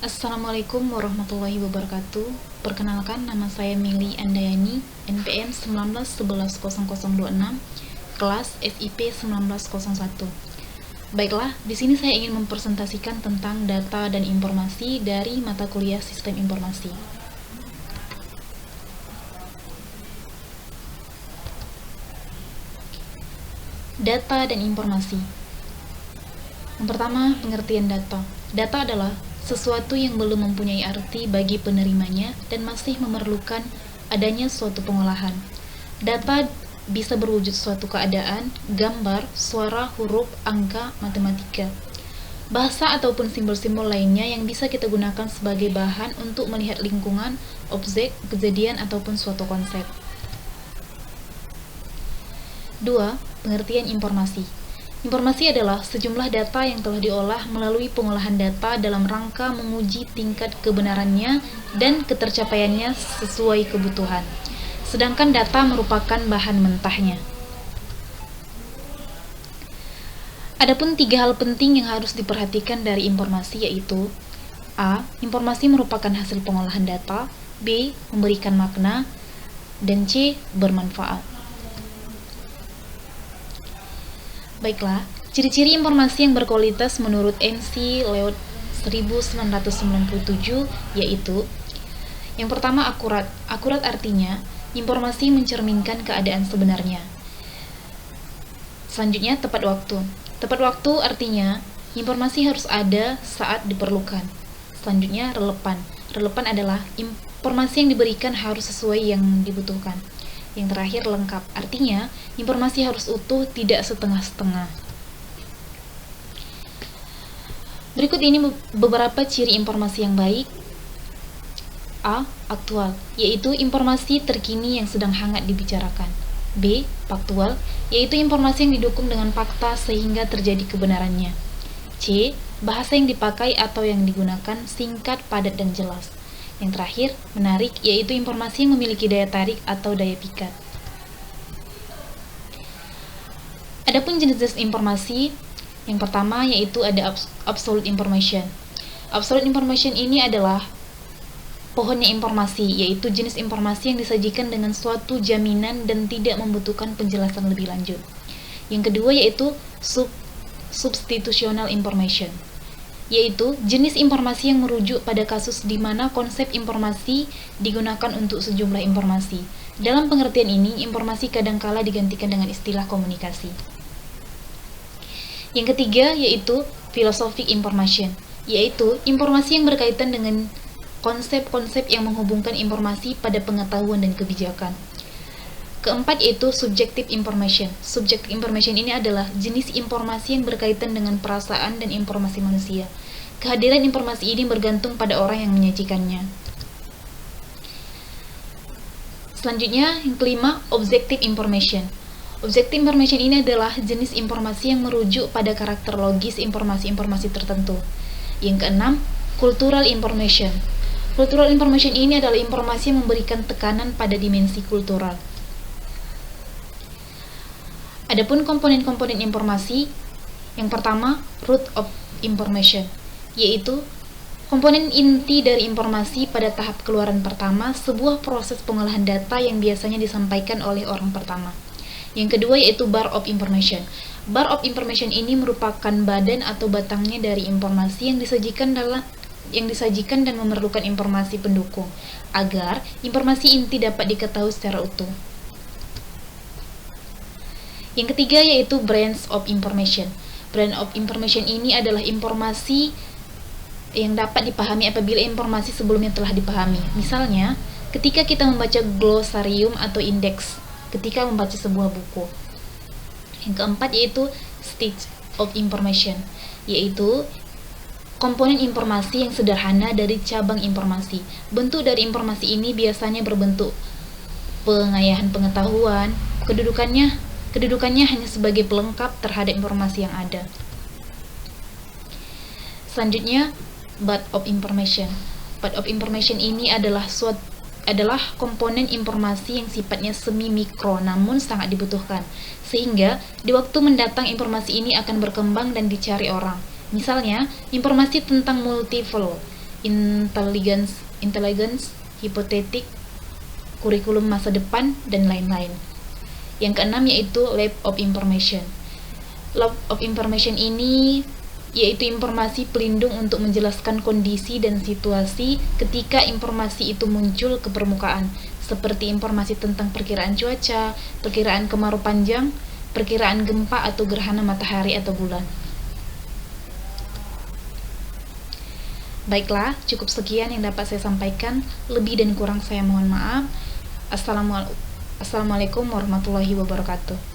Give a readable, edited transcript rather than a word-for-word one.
Assalamualaikum warahmatullahi wabarakatuh. Perkenalkan, nama saya Mili Andayani, NPM 19110026, kelas SIP 1901. Baiklah, di sini saya ingin mempresentasikan tentang data dan informasi dari mata kuliah Sistem Informasi. Data dan informasi. Yang pertama, pengertian data. Data adalah sesuatu yang belum mempunyai arti bagi penerimanya dan masih memerlukan adanya suatu pengolahan. Data bisa berwujud suatu keadaan, gambar, suara, huruf, angka, matematika, bahasa ataupun simbol-simbol lainnya yang bisa kita gunakan sebagai bahan untuk melihat lingkungan, objek, kejadian, ataupun suatu konsep. 2. Pengertian informasi. Informasi adalah sejumlah data yang telah diolah melalui pengolahan data dalam rangka menguji tingkat kebenarannya dan ketercapaiannya sesuai kebutuhan. Sedangkan data merupakan bahan mentahnya. Adapun 3 hal penting yang harus diperhatikan dari informasi yaitu: A. Informasi merupakan hasil pengolahan data, B. Memberikan makna, dan C. Bermanfaat. Baiklah, ciri-ciri informasi yang berkualitas menurut MC Leod 1997 yaitu: yang pertama, akurat. Akurat artinya informasi mencerminkan keadaan sebenarnya. Selanjutnya, tepat waktu. Tepat waktu artinya informasi harus ada saat diperlukan. Selanjutnya, relevan. Relevan adalah informasi yang diberikan harus sesuai yang dibutuhkan. Yang terakhir, lengkap. Artinya, informasi harus utuh, tidak setengah-setengah. Berikut ini beberapa ciri informasi yang baik. A. Aktual, yaitu informasi terkini yang sedang hangat dibicarakan. B. Faktual, yaitu informasi yang didukung dengan fakta sehingga terjadi kebenarannya. C. Bahasa yang dipakai atau yang digunakan singkat, padat, dan jelas. Yang terakhir, menarik, yaitu informasi yang memiliki daya tarik atau daya pikat. Adapun jenis-jenis informasi, yang pertama yaitu ada absolute information. Absolute information ini adalah pohonnya informasi, yaitu jenis informasi yang disajikan dengan suatu jaminan dan tidak membutuhkan penjelasan lebih lanjut. Yang kedua yaitu substitutional information, yaitu jenis informasi yang merujuk pada kasus di mana konsep informasi digunakan untuk sejumlah informasi. Dalam pengertian ini, informasi kadangkala digantikan dengan istilah komunikasi. Yang ketiga yaitu philosophic information, yaitu informasi yang berkaitan dengan konsep-konsep yang menghubungkan informasi pada pengetahuan dan kebijakan. Keempat yaitu subjective information. Subjective information ini adalah jenis informasi yang berkaitan dengan perasaan dan informasi manusia. Kehadiran informasi ini bergantung pada orang yang menyajikannya. Selanjutnya, yang kelima, objective information. Objective information ini adalah jenis informasi yang merujuk pada karakter logis informasi-informasi tertentu. Yang keenam, cultural information. Cultural information ini adalah informasi yang memberikan tekanan pada dimensi kultural. Adapun komponen-komponen informasi, yang pertama, root of information, yaitu komponen inti dari informasi pada tahap keluaran pertama, sebuah proses pengolahan data yang biasanya disampaikan oleh orang pertama. Yang kedua yaitu bar of information. Bar of information ini merupakan badan atau batangnya dari informasi yang disajikan dan memerlukan informasi pendukung agar informasi inti dapat diketahui secara utuh. Yang ketiga yaitu branch of information. Branch of information ini adalah informasi yang dapat dipahami apabila informasi sebelumnya telah dipahami. Misalnya, ketika kita membaca glosarium atau indeks, ketika membaca sebuah buku. Yang keempat yaitu stage of information, yaitu komponen informasi yang sederhana dari cabang informasi. Bentuk dari informasi ini biasanya berbentuk pengayahan pengetahuan. Kedudukannya hanya sebagai pelengkap terhadap informasi yang ada. Selanjutnya, part of information. Part of information ini adalah komponen informasi yang sifatnya semi mikro namun sangat dibutuhkan, sehingga di waktu mendatang informasi ini akan berkembang dan dicari orang. Misalnya, informasi tentang multiple, intelligence, hipotetik, kurikulum masa depan, dan lain-lain. Yang keenam yaitu Lab of Information. Lab of Information ini yaitu informasi pelindung untuk menjelaskan kondisi dan situasi ketika informasi itu muncul ke permukaan, seperti informasi tentang perkiraan cuaca, perkiraan kemarau panjang, perkiraan gempa atau gerhana matahari atau bulan. Baiklah, cukup sekian yang dapat saya sampaikan. Lebih dan kurang saya mohon maaf. Assalamualaikum warahmatullahi wabarakatuh.